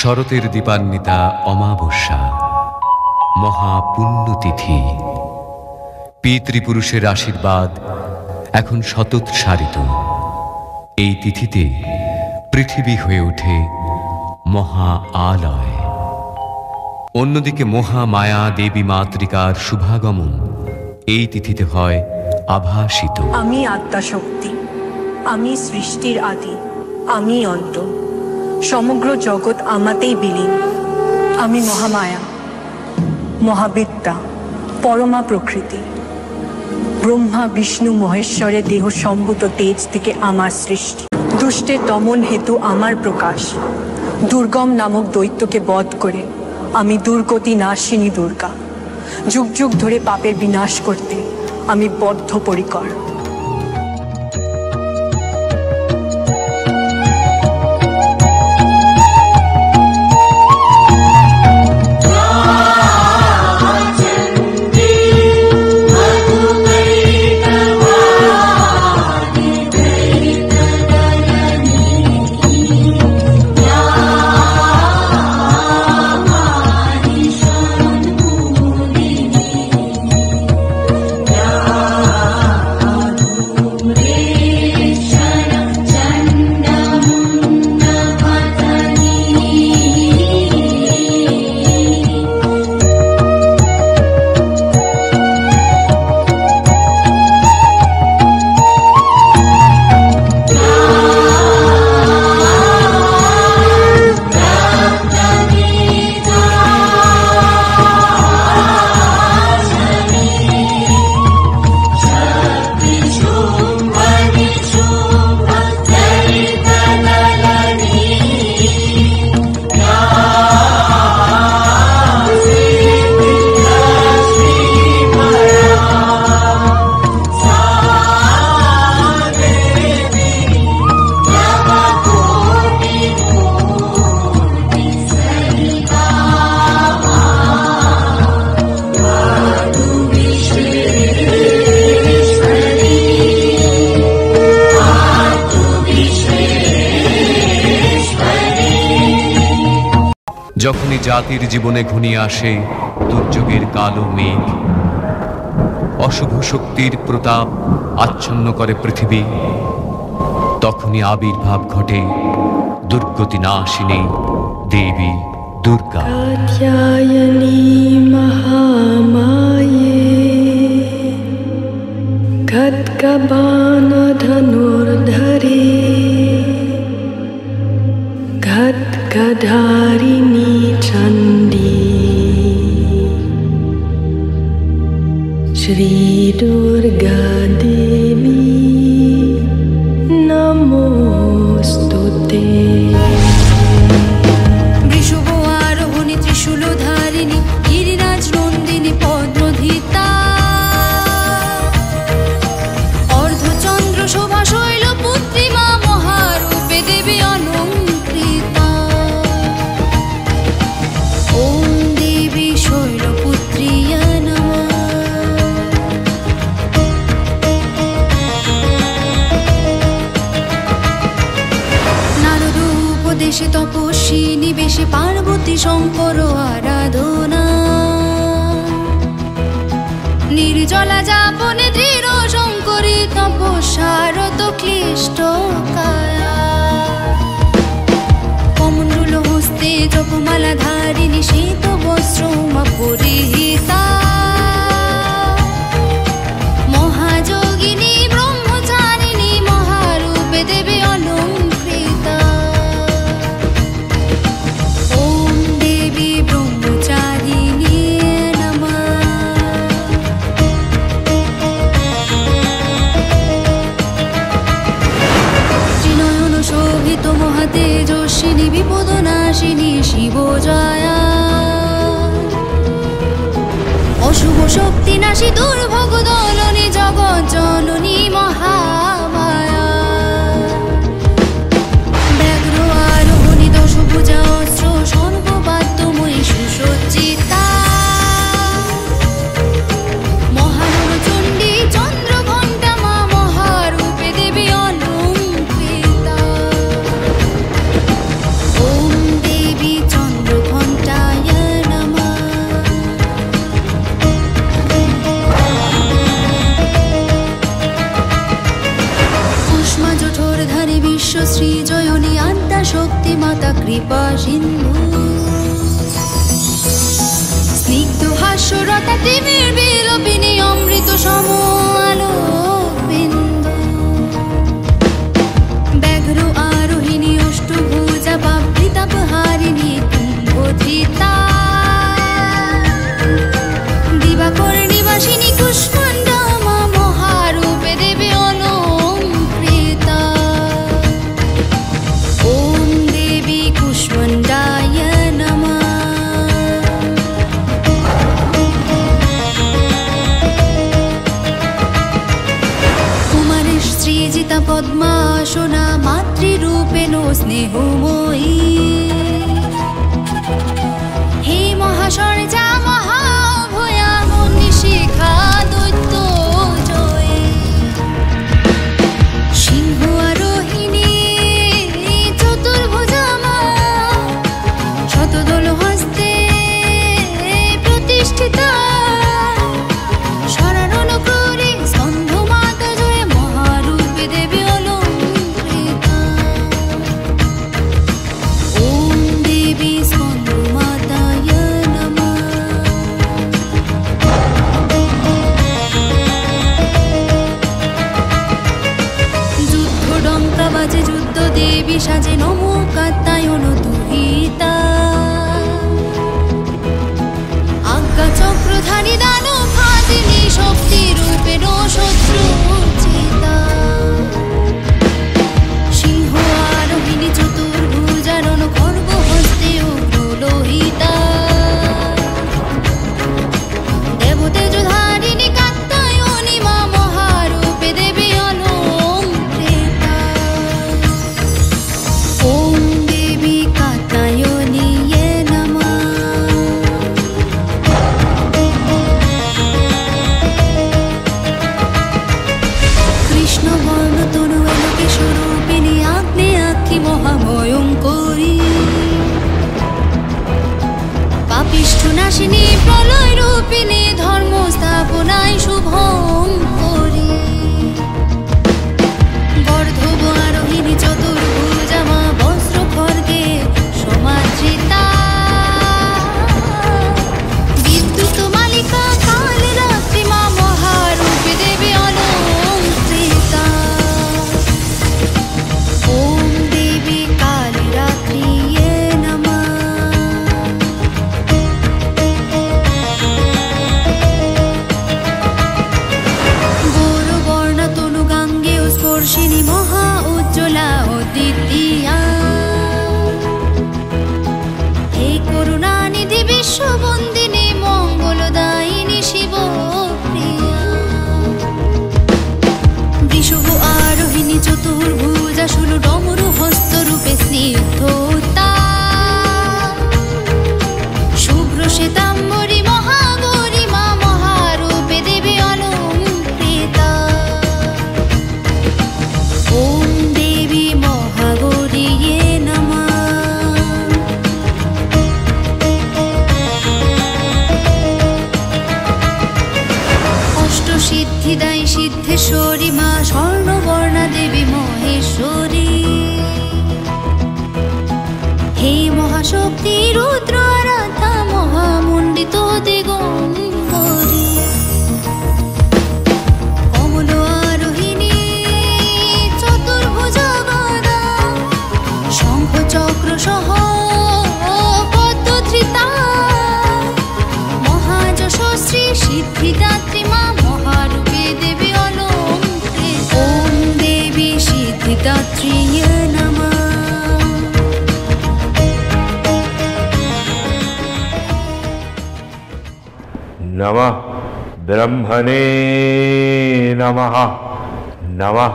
শরতের দীপান্বিতা অমাবস্যা, মহাপুণ্যতিথি। পিতৃপুরুষের আশীর্বাদ এখন শতোৎসারিত। এই তিথিতে পৃথিবী হয়ে ওঠে মহা আলয়। অন্যদিকে মহামায়া দেবী মাতৃকার শুভাগমন এই তিথিতে হয় আভাসিত। আমি আত্মাশক্তি, আমি সৃষ্টির আদি, আমি অন্ত, সমগ্র জগৎ আমাতেই বিলীন। আমি মহামায়া, মহাবিদ্যা, পরমা প্রকৃতি। ব্রহ্মা বিষ্ণু মহেশ্বরের দেহ সম্ভূত তেজ থেকে আমার সৃষ্টি। দুষ্টের দমন হেতু আমার প্রকাশ। দুর্গম নামক দৈত্যকে বধ করে আমি দুর্গতি নাশিনী দুর্গা। যুগ যুগ ধরে পাপের বিনাশ করতে আমি বদ্ধপরিকর। যখনই জাতির জীবনে ঘনিয়ে আসে দুর্যোগের কালো মেঘ, অশুভ শক্তির প্রতাপ আচ্ছন্ন করে পৃথিবী, তখনই আবির্ভাব ঘটে দুর্গতি নাশিনী দেবী দুর্গা। কাত্যায়নী মহামায়ে খদ্গবাণ ধনুর্ধরে খদ্গধারিণী চণ্ডী শ্রী দুর্গা দেবী নমোস্তুতে। বৃষভ আরোহণী ত্রিশূলধারিণী গিরিরাজ নন্দিনী পদ্মধিতা অর্ধচন্দ্র শোভা শৈলপুত্রী মা মহারূপে দেবী অলঙ্কৃতা। ওম দেবী শৈলপুত্রিয়া নমঃ। নারদ উপদেশে তপস্বী নিবেশে পার্বতী শঙ্কর আরাধনা নির্জলা যাপনে দৃঢ় শঙ্করী তপস্যারত ক্লিষ্ট কায়া। কমণ্ডল হস্তে জপমালা ধারিণী শ্বেত বস্ত্র উমা পরিহিতা মহাযোগিনী ব্রহ্মচারিণী মহারূপে দেবী অলঙ্কৃতা। ওম দেবী ব্রহ্মচারিণী নমঃ। ত্রিনয়ন শোভিত মহাতেজস্বিনী বিপদনাশিনী শিবজয়া অশুভ শক্তি নাশী দুর্ভোগ দলনী জগৎ জননী মহামায়া। ব্যাঘ্র আরোহণী দশভুজা অস্ত্র সর্ববাদ্যময়ী সুসজ্জিতা মহানরচণ্ডী চন্দ্রঘণ্টা মা মহারূপে দেবী অলঙ্কৃতা। ওম দেবী কৃপা সিন্ধু স্নিগ্ধ হাস্যরতা তিমির বিলোপিনী অমৃত সম আলো বিন্দু ব্যাঘ্র আরোহিণী অষ্টভুজা বাবৃতাপহারিণী কুম্ভধিতা দিবাকর নিবাসিনী কুষ্মাণ্ডা মা মহারূপে দেবী অলঙ্কৃতা ওম দেবী কুষ্মাণ্ডায় নমঃ কুমারের সৃজিতা পদ্মাসনা মাতৃরূপেণ স্নেহময়ী হে মহাশর্যা মহাভয়া মনীষিখা দৈত্য জয়ে সিংহ আরোহিণী চতুর্ভুজা মা শতদল হস্তে প্রতিষ্ঠিতা শরণ করি স্কন্ধ মাতা জয়ে মহারূপে দেবী অলঙ্কৃতা ওম দেবী স্কন্ধ মাতায় নমঃ যুদ্ধ ডঙ্কা বাজে যুদ্ধ দেবী সাজে নমো কাত্যায়ন দুহিতা আজ্ঞা চক্রধারী দানব হাতিনী শক্তি রূপেণ শত্রু চিতা সিংহ আরোহিণী চতুর্ভুজারণ খর্গ হস্তে উগ্রলোহিতা দেবতেজধারিণী কাত্যায়নী মা মহারূপে দেবী অলঙ্কৃতা ওম দেবী কাত্যায়নীয়ে নমঃ কৃষ্ণ বর্ণ তনু এলোকে স্বরূপিণী আগ্নেয়াক্ষী মহাভয়ঙ্করী পাপিষ্ঠ নাশিনী প্রলয় রূপিণী ধর্ম স্থাপনায় শুভং করি গর্ধব আরোহিণী চতুর্ভুজা মা বস্ত্র খর্গে সমাদৃতা বিদ্যুৎ মালিকা কাল রাত্রি মা মহারূপে দেবী অলঙ্কৃতা ওম দেবী কালী রাত্রিয়ে নমঃ গৌরবর্ণা তনু গাঙ্গেয় স্পর্শিনী মহা উজ্জ্বলা অদ্বিতীয়া হে করুণানিধি বিশ্ববন্দিনী মঙ্গলদায়িনী শিবপ্রিয়া বৃষভ আরোহিণী চতুর্ভুজা শুলু ডমরু হস্তরূপে স্নিগ্ধতা শুভ্র শ্বেতাম্বরী মহাগৌরী মা মহারূপে দেবী অলঙ্কৃতা ওম দেবী মহাগৌরীয়ে নমঃ অষ্টসিদ্ধিদায়ী সিদ্ধেশ্বরী মা স্বর্ণবর্ণা দেবী মহেশ্বরী হে মহাশক্তি রুদ্র আরাধা মহামণ্ডিত দিগম্বরী কমল আরোহিণী চতুর্ভুজা গদা শঙ্খ চক্র সহ পদ্মধৃতা মহাযশস্বী সিদ্ধিদাত্রী মা মহারূপে দেবী অলঙ্কৃতা ওম দেবী সিদ্ধিদাত্রীয়ে নমঃ नमः ब्रह्मणे नमः नमः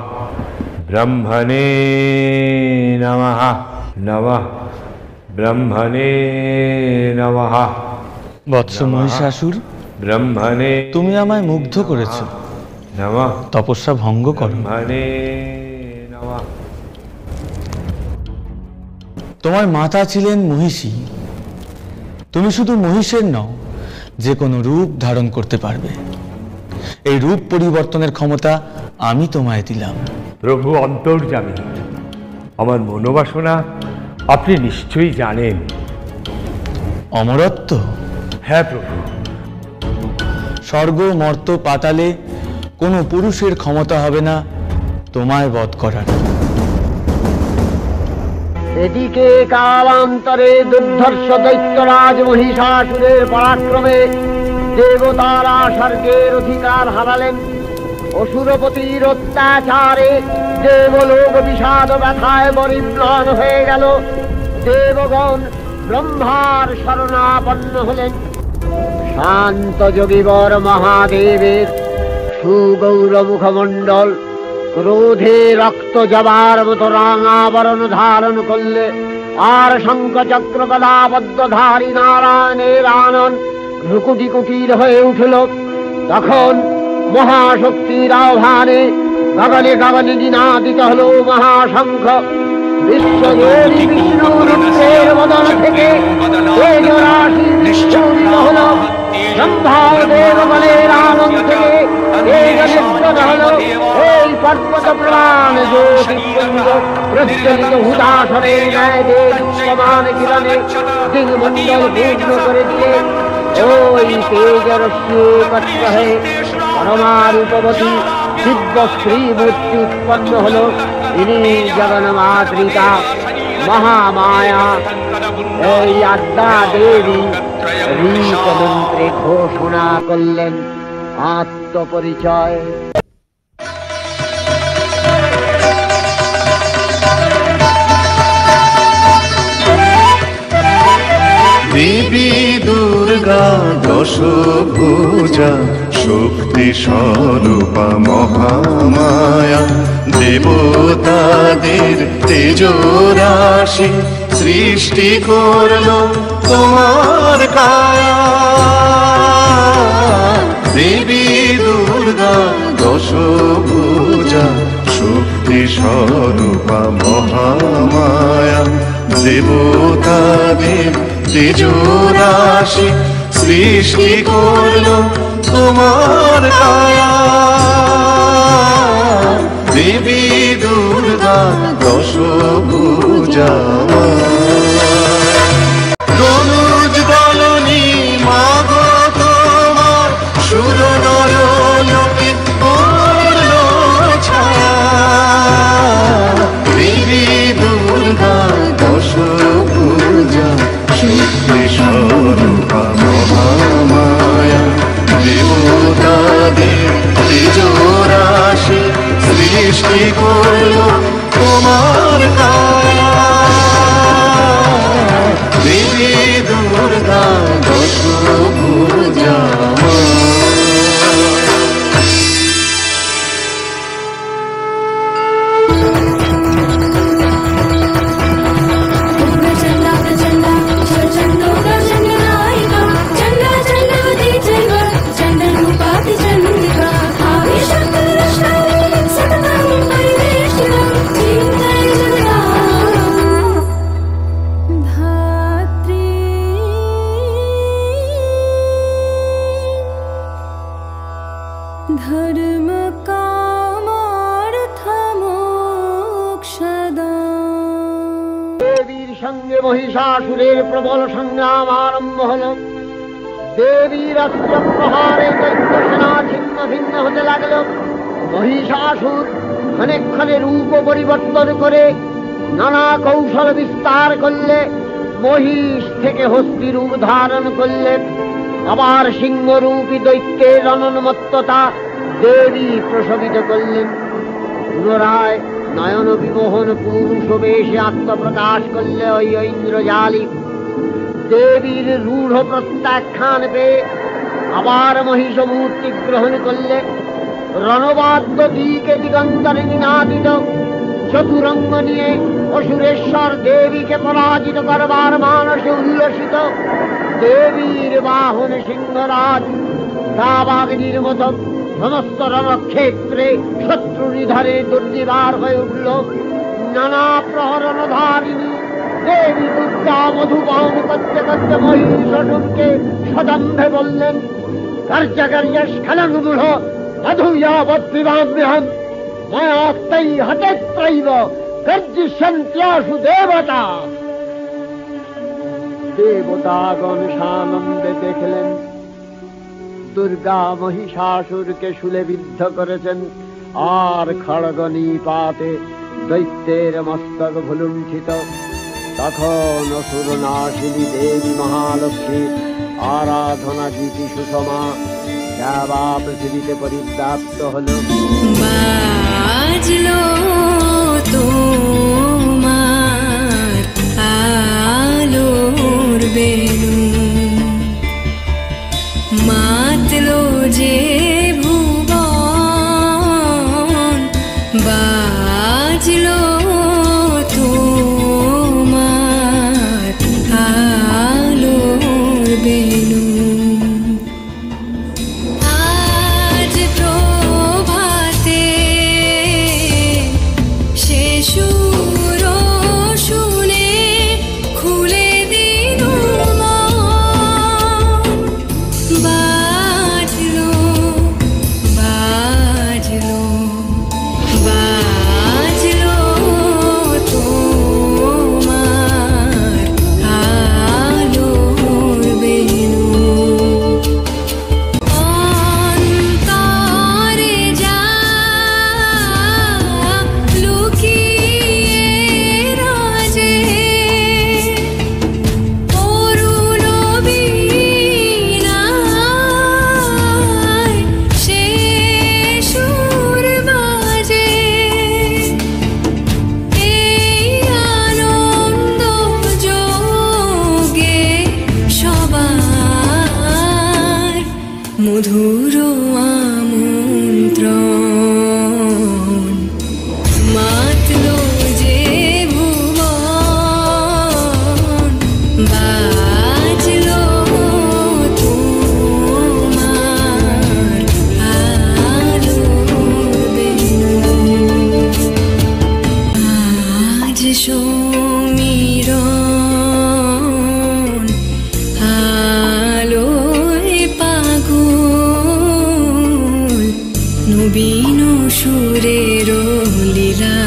ब्रह्मणे नमः नमः ब्रह्मणे नमः বৎস মহিষাসুর, ब्रह्मणे তুমি আমায় মুগ্ধ করেছো। नमः তপস্যা ভঙ্গ করো। ब्रह्मणे नमः তোমার মাতা ছিলেন মহিষী। তুমি শুধু মহিষের নও, যে কোনো রূপ ধারণ করতে পারবে। এই রূপ পরিবর্তনের ক্ষমতা আমি তোমায় দিলাম। প্রভু অন্তর্যামী, আমার মনোবাসনা আপনি নিশ্চয়ই জানেন। অমরত্ব? হ্যাঁ প্রভু। স্বর্গ মর্ত পাতালে কোনো পুরুষের ক্ষমতা হবে না তোমায় বধ করার। এদিকে কালান্তরে দুর্ধর্ষ দৈত্যরাজ মহিষাসুরের পরাক্রমে দেবতারা স্বর্গের অধিকার হারালেন। অসুরপতির অত্যাচারে দেবলোক বিষাদ ব্যথায় পরিম্লান হয়ে গেল। দেবগণ ব্রহ্মার শরণাপন্ন হলেন। শান্ত যোগীবর মহাদেবের সুগৌর মুখমণ্ডল ক্রোধে রক্ত জবার মতো রাঙাবরণ ধারণ করলে, আর শঙ্খ চক্র গদাবদ্ধধারী নারায়ণের আনন ভ্রুকুটি কুটির হয়ে উঠল। তখন মহাশক্তির আহ্বানে গগনে গগনে নিনাদিত হল মহাশঙ্খ। বিশ্বজোড়ী বিষ্ণুরূপের বদন থেকে তেজ রাশি নিঃসরিত হল। ব্রহ্মার দেবগণের আনন্দ থেকে তেজ নিঃসৃত হল। এই পর্বত প্রাণ জ্যোতিপুঞ্জ প্রজ্বলিত হুদাসনের ন্যায় দেদীপ্যমান কিরণে দিগমণ্ডল পূর্ণ করে দিয়ে ওই তেজ রশ্মি একত্র হয়ে পরমারূপবতী দিব্য শ্রী মূর্তি উৎপন্ন হল। ইনি জগন্মাতৃকা মহামায়া, এই আদ্যা দেবী রীতমন্ত্রে ঘোষণা করলেন আত্মপরিচয়। দেবী দুর্গা দশভুজা শক্তি স্বরূপা মহামায়া, দেবতাদের তেজরাশি সৃষ্টি করলো তোমার কায়া। দেবী দুর্গা দশভুজা শক্তি স্বরূপা মহামায়া, দেবতাদের তেজরাশি সৃষ্টি করলো তোমার কায়া। দেবী দুর্গা দশভুজা দনুজ দলনী মাগো তোমার সুর নর লোকে পড়ল ছায়া। দেবী দুর্গা দশভুজা শক্তি স্বরূপা মহামায়া, দেবতাদের তেজরাশি সৃষ্টি করল তোমার কায়া। দেবী দুর্গা দশভুজা। ধর্ম কামার্থ মোক্ষদাম। দেবীর সঙ্গে মহিষাসুরের প্রবল সংগ্রাম আরম্ভ হল। দেবীর অস্ত্র প্রহারে দৈত্য সেনা ছিন্ন ভিন্ন হতে লাগল। মহিষাসুর ক্ষণে ক্ষণে রূপ পরিবর্তন করে নানা কৌশল বিস্তার করলে, মহিষ থেকে হস্তি রূপ ধারণ করলে। আবার সিংহরূপী দৈত্যের অনন্মত্ততা দেবী প্রশমিত করলেন। পুনরায় নয়ন বিমোহন পুরুষ বেশে আত্মপ্রকাশ করলে ওই ঐন্দ্রজালী। দেবীর রূঢ় প্রত্যাখ্যান পেয়ে আবার মহিষ মূর্তি গ্রহণ করলে। রণবাদ্য দিকে দিগন্তরে নিনাদিত চতুরঙ্গ নিয়ে অসুরেশ্বর দেবীকে পরাজিত করবার মানসে উল্লসিত। দেবীর বাহন সিংহরাজ দাবাগ্নির মতো সমস্ত রণক্ষেত্রে শত্রু নিধারে দুর্নিবার হয়ে উঠল। নানা প্রহরণধারিণী দেবী দুর্গা মধুপান করতে করতে মহিষাসুরকে সদম্ভে বললেন, কার্যকার্য স্খলন মূঢ় মধুয়াবদ্বিবাম্যহম ময়া তৈ হতেত্রৈব গর্জিষ্যন্ত্যাসু দেবতা। দেবতাগণ সানন্দে দেখলেন দুর্গা মহিষাসুরকে শুলে বিদ্ধ করেছেন, আর খড়গ নিপাতে দৈত্যের মস্তক ভুলুণ্ঠিত। তখন অসুর নাশিনী দেবী মহালক্ষ্মী আরাধনা গীতি সুষমা দেবা পৃথিবীতে পরিব্যাপ্ত হল। বাজলো তোমার আলোর বেনু, মাতলো যে ভুবন, বাজলো তোমার আলোর বেনু। আজ প্রভাতে সে সুর শুনে খুলে দিল মন, বাজলো বাজলো বাজলো তোমার আলোর বেনু। অন্তরে যা লুকিয়ে রাজে, অরুণ বীণায় সে সুর বাজে। এই আনন্দ যোগে সবার মধুর আমন্ত্রণ, মাতলো যে ভুবন, বাজলো তোমার আলোর বেনু। আজ সমীরণ আলোয় পাগল, নবীন সুরের লীলা